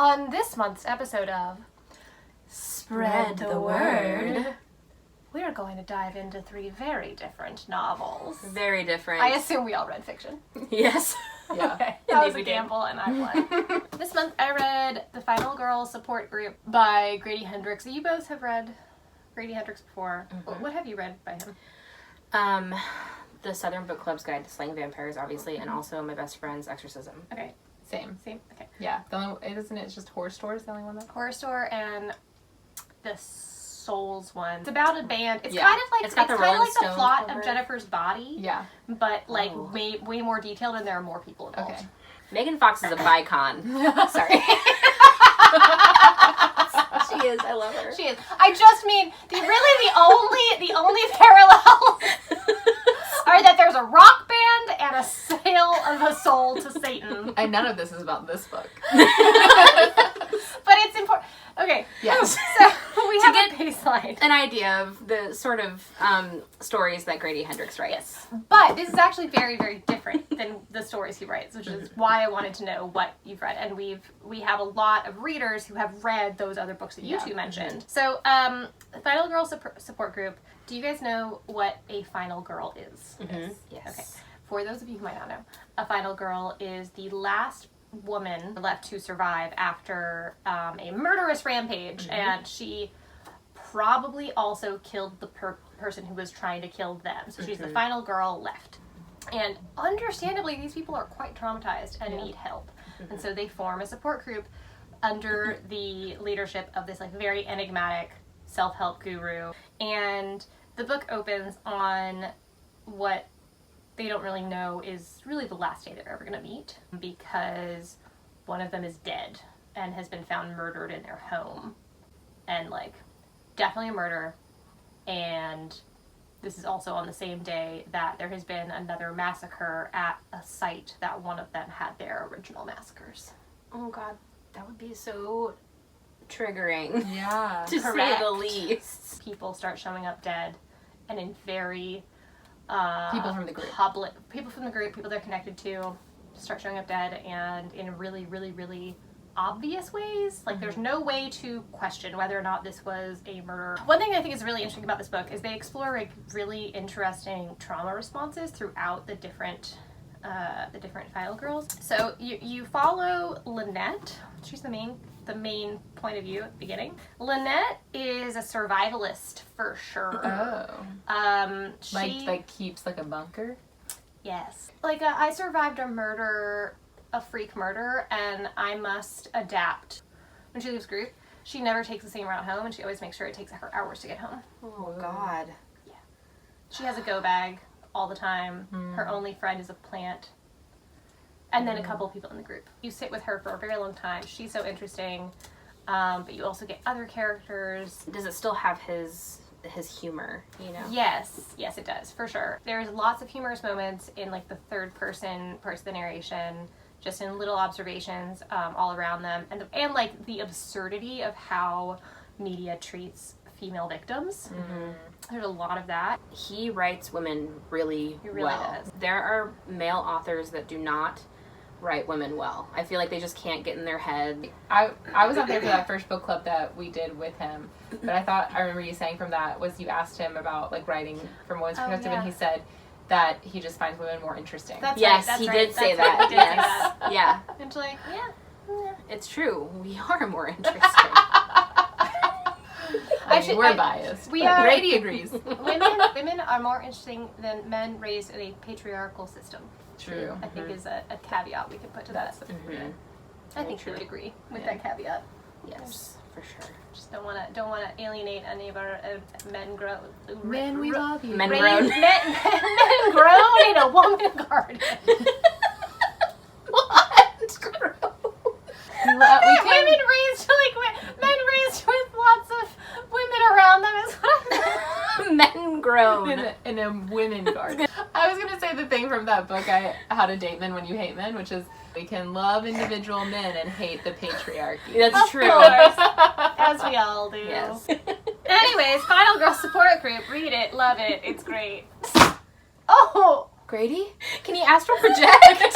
On this month's episode of Spread the Word, we are going to dive into 3 very different novels. Very different. I assume we all read fiction. Yes. Yeah. Okay. That was a gamble and I won. This month I read The Final Girl Support Group by Grady Hendrix. You both have read Grady Hendrix before. Mm-hmm. What have you read by him? The Southern Book Club's Guide to Slaying Vampires, obviously, and also My Best Friend's Exorcism. Okay. Same. Okay. Yeah. The only, isn't it just Horror Store is the only one though? Horror Store and the Souls one. It's about a band. It's Yeah. kind of like It's got the kind of Rolling like the Stone plot cover. of Jennifer's Body. Yeah. But like way more detailed, and there are more people involved. Okay. Megan Fox is a bicon. Sorry. She is. I love her. She is. I just mean the only parallels are that there's a rock band and a sale of a soul to Satan. And none of this is about this book. But it's important. Okay. Yes. So we have get a baseline. An idea of the sort of stories that Grady Hendrix writes. Yes. But this is actually very, very different than the stories he writes, which is why I wanted to know what you've read. And we have a lot of readers who have read those other books that you two mentioned. So, the Final Girl Support Group, do you guys know what a final girl is? Mm-hmm. Yes. Okay. For those of you who might not know, a final girl is the last woman left to survive after a murderous rampage, and she probably also killed the person who was trying to kill them. So she's the final girl left. And understandably, these people are quite traumatized and need help. And so they form a support group under the leadership of this like very enigmatic self-help guru. And the book opens on what they don't really know is really the last day they're ever going to meet, because one of them is dead and has been found murdered in their home. And like, definitely a murder. And this is also on the same day that there has been another massacre at a site that one of them had their original massacres. Oh God, that would be so triggering. Yeah. To say the least. People start showing up dead, and in very People from the group. People from the group, people they're connected to, start showing up dead, and in really, really, really obvious ways. Like, there's no way to question whether or not this was a murder. One thing I think is really interesting about this book is they explore like really interesting trauma responses throughout the different final girls. So you follow Lynette. She's the main point of view at the beginning. Lynette is a survivalist for sure. Oh. She Like keeps like a bunker? Yes. Like I survived a freak murder, and I must adapt. When she leaves group, she never takes the same route home, and she always makes sure it takes her hours to get home. Oh God. Yeah. She has a go bag all the time. Her only friend is a plant. And then a couple of people in the group. You sit with her for a very long time. She's so interesting. But you also get other characters. Does it still have his humor, you know? Yes, it does, for sure. There's lots of humorous moments in like the third person parts of the narration, just in little observations all around them, and like the absurdity of how media treats female victims. There's a lot of that. He writes women really well. Does. There are male authors that do not write women well. I feel like they just can't get in their head. I was not there for that first book club that we did with him, but I remember you saying from that was you asked him about like writing from a women's perspective, and he said that he just finds women more interesting. Yes, he did say that. Yes. Yeah. And like, yeah. It's true. We are more interesting. We're biased. We but are. Grady agrees. Women are more interesting than men raised in a patriarchal system. True. I think is a caveat we could put to that. I think you would agree with that caveat. Yes, for sure. Just don't want to alienate any of our men grown. Men, we love you. Men grown. Men grown in a woman garden. What? Men raised with lots of women around them is what I meant. Men grown. In a women garden. I was going to say the thing from that book, How to Date Men When You Hate Men, which is we can love individual men and hate the patriarchy. That's true. Of course, as we all do. Yes. Anyways, Final Girl Support Group. Read it. Love it. It's great. Oh! Grady? Can you astral project?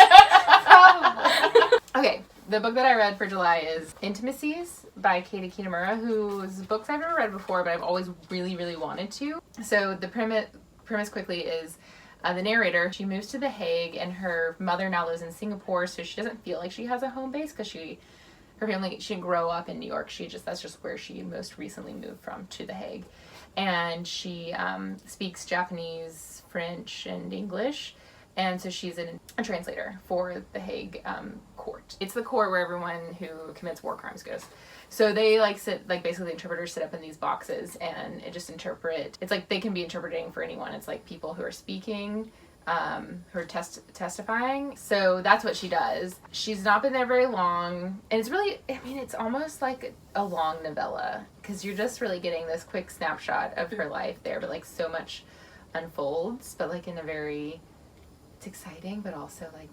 Probably. Okay, The book that I read for July is Intimacies by Kitamura, whose books I've never read before, but I've always really, really wanted to. So the premise quickly is the narrator, she moves to The Hague, and her mother now lives in Singapore, so she doesn't feel like she has a home base because her family, she didn't grow up in New York. That's just where she most recently moved from, to The Hague. And she speaks Japanese, French, and English. And so she's a translator for The Hague court. It's the court where everyone who commits war crimes goes. So they basically the interpreters sit up in these boxes and it just interpret. It's like they can be interpreting for anyone. It's like people who are speaking, who are testifying. So that's what she does. She's not been there very long. And it's really, it's almost like a long novella because you're just really getting this quick snapshot of her life there. But like so much unfolds, but like in a very... It's exciting, but also like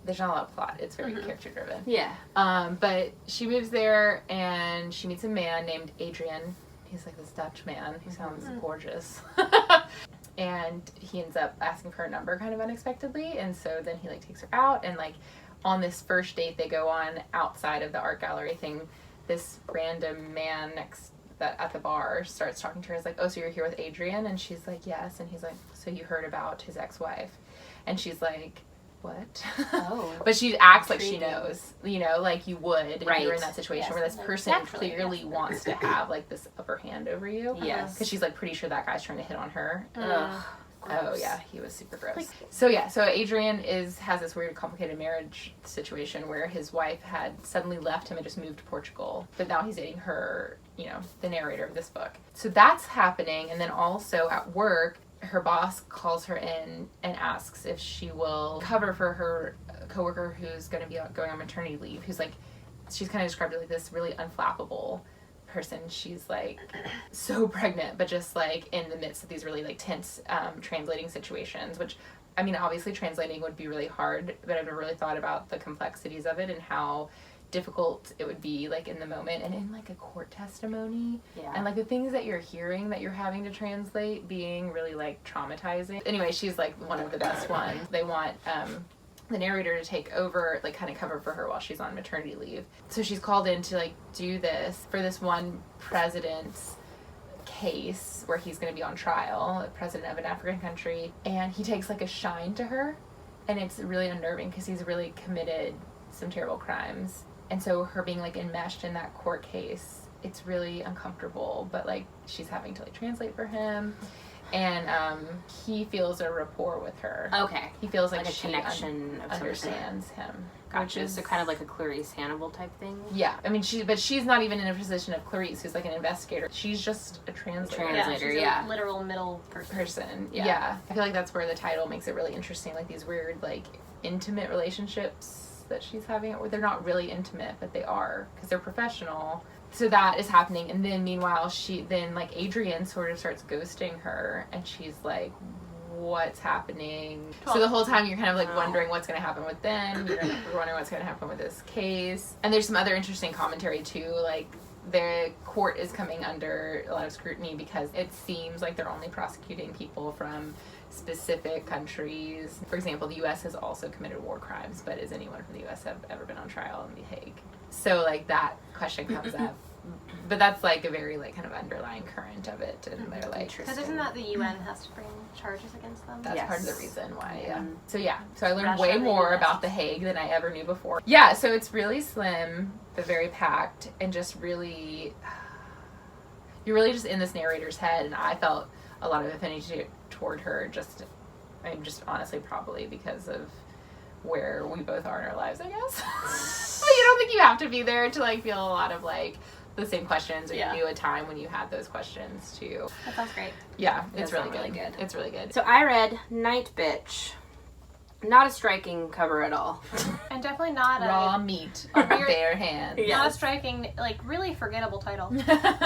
there's not a lot of plot. It's very character driven. Yeah. But she moves there and she meets a man named Adrian. He's like this Dutch man who sounds gorgeous. And he ends up asking for her number kind of unexpectedly. And so then he like takes her out, and like on this first date they go on outside of the art gallery thing, this random man at the bar starts talking to her. He's like, oh, so you're here with Adrian? And she's like, yes. And he's like, so you heard about his ex-wife? And she's like, what? Oh. But she acts like she knows, like you would if you were in that situation where this person naturally, clearly wants to have like this upper hand over you. Yes. Because she's like pretty sure that guy's trying to hit on her. Ugh. Oh yeah, he was super gross. So Adrian has this weird complicated marriage situation where his wife had suddenly left him and just moved to Portugal. But now he's dating her, the narrator of this book. So that's happening. And then also at work, her boss calls her in and asks if she will cover for her coworker who's going to be going on maternity leave, she's kind of described it like this really unflappable person. She's like so pregnant, but just like in the midst of these really like tense translating situations, which obviously translating would be really hard, but I've never really thought about the complexities of it and how difficult it would be like in the moment and in like a court testimony and like the things that you're hearing that you're having to translate being really like traumatizing. Anyway, she's like one of the best ones. They want the narrator to take over, like kind of cover for her while she's on maternity leave. So she's called in to like do this for this one president's case where he's going to be on trial, a president of an African country, and he takes like a shine to her, and it's really unnerving because he's really committed some terrible crimes. And so her being like enmeshed in that court case, it's really uncomfortable, but like she's having to like translate for him, and he feels a rapport with her. Okay. He feels like a she connection understands him. Gotcha. Which is so kind of like a Clarice Hannibal type thing. Yeah. She's not even in a position of Clarice, who's like an investigator. She's just a translator. She's a literal middle person. Yeah. I feel like that's where the title makes it really interesting, like these weird like intimate relationships that she's having, or they're not really intimate, but they are because they're professional. So that is happening, and then meanwhile Adrian sort of starts ghosting her, and she's like, what's happening? So the whole time you're kind of like wondering what's going to happen with them. You're wondering what's going to happen with this case. And there's some other interesting commentary too, like the court is coming under a lot of scrutiny because it seems like they're only prosecuting people from specific countries. For example, the U.S. has also committed war crimes, but has anyone from the U.S. have ever been on trial in The Hague? So like that question comes up, but that's like a very like kind of underlying current of it, and they're like, because isn't that the UN has to bring charges against them? That's part of the reason why. Yeah. So I learned Russia, way more the about The Hague than I ever knew before. Yeah, so it's really slim but very packed, and just really you're really just in this narrator's head, and I felt a lot of affinity toward her, just honestly probably because of where we both are in our lives, I guess. But you don't think you have to be there to like feel a lot of like the same questions, or you knew a time when you had those questions too. That sounds great. Yeah, it's really good. It's really good. So I read Nightbitch. Not a striking cover at all. And definitely not raw meat on bare hands. Not a striking, like really forgettable title.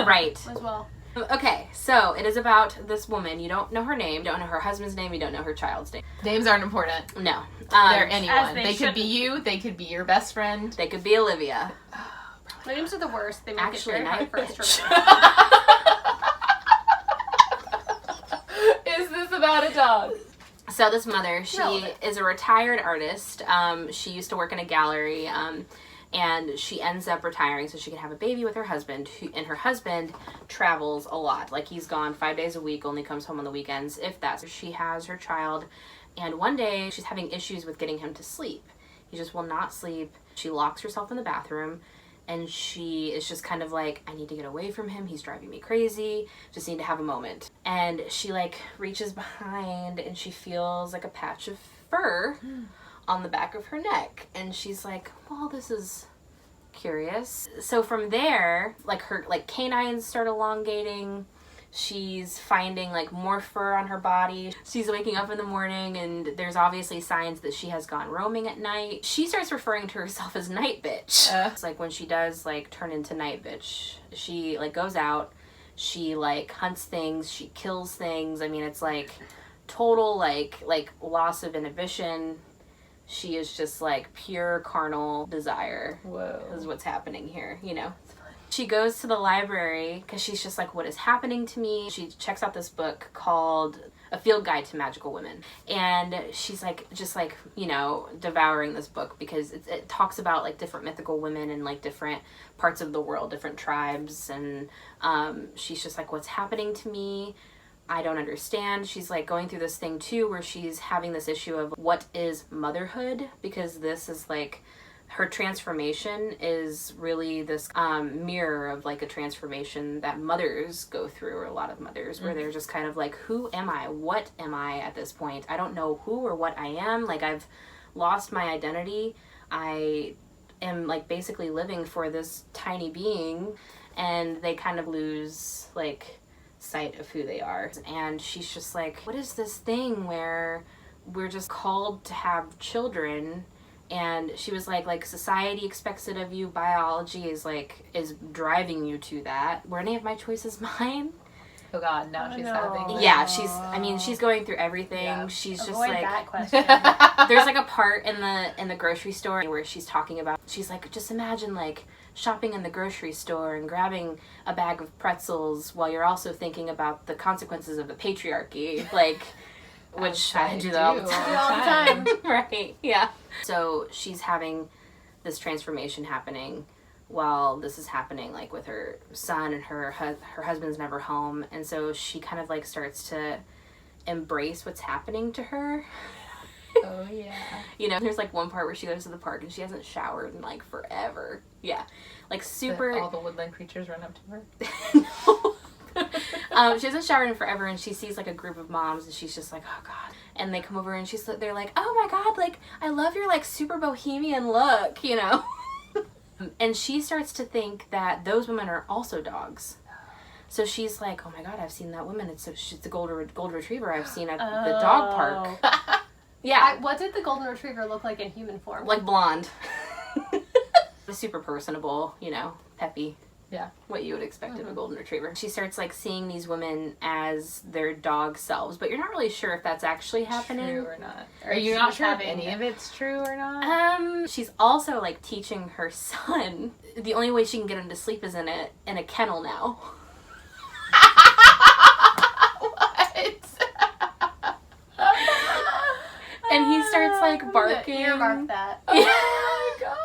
Right. As well. Okay, so it is about this woman. You don't know her name, don't know her husband's name, you don't know her child's name. Names aren't important. No. They're anyone. They could be you, they could be your best friend. They could be Olivia. Names are the worst. They make Actually, it very hard for us to remember. Is this about a dog? So this mother, she Relevant. is a retired artist. She used to work in a gallery, and she ends up retiring so she can have a baby with her husband. And her husband travels a lot. Like, he's gone 5 days a week, only comes home on the weekends, if that. She has her child, and one day she's having issues with getting him to sleep. He just will not sleep. She locks herself in the bathroom, and she is just kind of like, I need to get away from him. He's driving me crazy. Just need to have a moment. And she, like, reaches behind, and she feels, like, a patch of fur on the back of her neck. And she's like, well, this is curious. So from there, like, her, like, canines start elongating. She's finding, like, more fur on her body. She's waking up in the morning, and there's obviously signs that she has gone roaming at night. She starts referring to herself as Nightbitch. It's like, when she does, like, turn into Nightbitch, she, like, goes out, she, like, hunts things, she kills things. I mean, it's, like, total, like loss of inhibition. She is just, like, pure carnal desire. Whoa. Is what's happening here, you know? She goes to the library because she's just like, what is happening to me? She checks out this book called A Field Guide to Magical Women. And she's like, just like, you know, devouring this book because it talks about, like, different mythical women in, like, different parts of the world, different tribes. And she's just like, what's happening to me? I don't understand. She's, like, going through this thing too where she's having this issue of what is motherhood, because this is, like, her transformation is really this mirror of, like, a transformation that mothers go through, or a lot of mothers, where they're just kind of like, who am I? What am I at this point? I don't know who or what I am. Like, I've lost my identity. I am, like, basically living for this tiny being, and they kind of lose, like, sight of who they are. And she's just like, what is this thing where we're just called to have children? And she was like, society expects it of you. Biology is driving you to that. Were any of my choices mine? Oh God, now she's having. Yeah, she's going through everything. Yeah. She's Avoid just like that question. There's, like, a part in the grocery store where she's talking about, she's like, just imagine, like, shopping in the grocery store and grabbing a bag of pretzels while you're also thinking about the consequences of the patriarchy, like. Which I do that all the time. Right, yeah. So she's having this transformation happening while this is happening, like, with her son, and her husband's never home. And so she kind of, like, starts to embrace what's happening to her. Oh, yeah. You know, there's, like, one part where she goes to the park and she hasn't showered in, like, forever. Yeah. Like, super. All the woodland creatures run up to her. No. She hasn't showered in forever, and she sees, like, a group of moms, and she's just like, oh God. And they come over, and they're like, oh my God, like, I love your, like, super bohemian look, you know? And she starts to think that those women are also dogs. So she's like, oh my God, I've seen that woman. It's the golden retriever I've seen at the dog park. Yeah. What did the golden retriever look like in human form? Like, blonde. Super personable, you know, peppy. Yeah. What you would expect of a golden retriever. She starts, like, seeing these women as their dog selves, but you're not really sure if that's actually happening. True or not. Are you not sure if any of it's true or not? She's also, like, teaching her son. The only way she can get him to sleep is in a kennel now. What? And he starts, like, barking. Earmark that. Oh my God.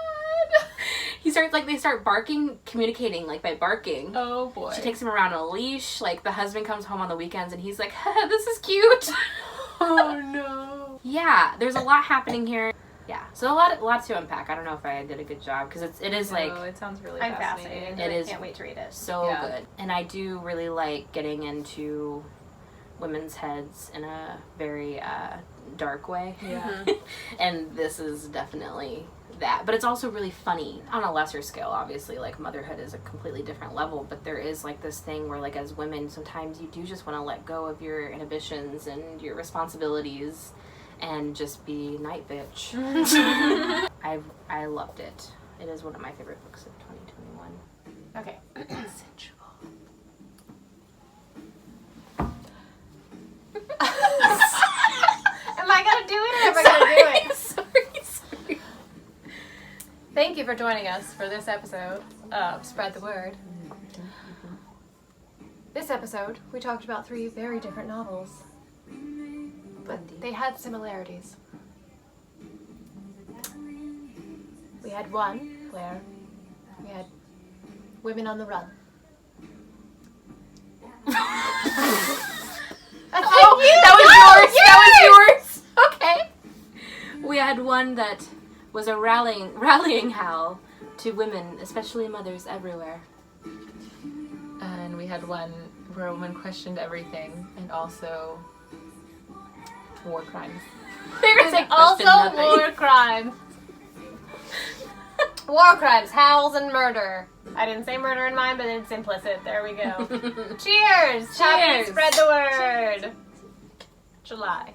They start barking, communicating, like, by barking. Oh boy. She takes him around on a leash. Like, the husband comes home on the weekends and he's like, this is cute. Oh no. Yeah, there's a lot happening here. Yeah, so a lot to unpack. I don't know if I did a good job, because it is no, like. It sounds really I'm fascinating. fascinated. It is. Can't wait to read it. So good, and I do really like getting into women's heads in a very dark way. Yeah. And this is definitely that, but it's also really funny on a lesser scale. Obviously, like, motherhood is a completely different level, but there is, like, this thing where, like, as women, sometimes you do just want to let go of your inhibitions and your responsibilities and just be Nightbitch. I loved it. It is one of my favorite books of 2021. Okay. Sensual. Am I gonna do it or am I gonna do it? Sorry. Thank you for joining us for this episode of Spread the Word. This episode, we talked about 3 very different novels. but they had similarities. We had one where we had women on the run. That was yours. Okay. We had one that was a rallying howl to women, especially mothers everywhere. And we had one where a woman questioned everything and also war crimes. There's also war crimes. War crimes, howls, and murder. I didn't say murder in mine, but it's implicit. There we go. Cheers! Happy, spread the word. July.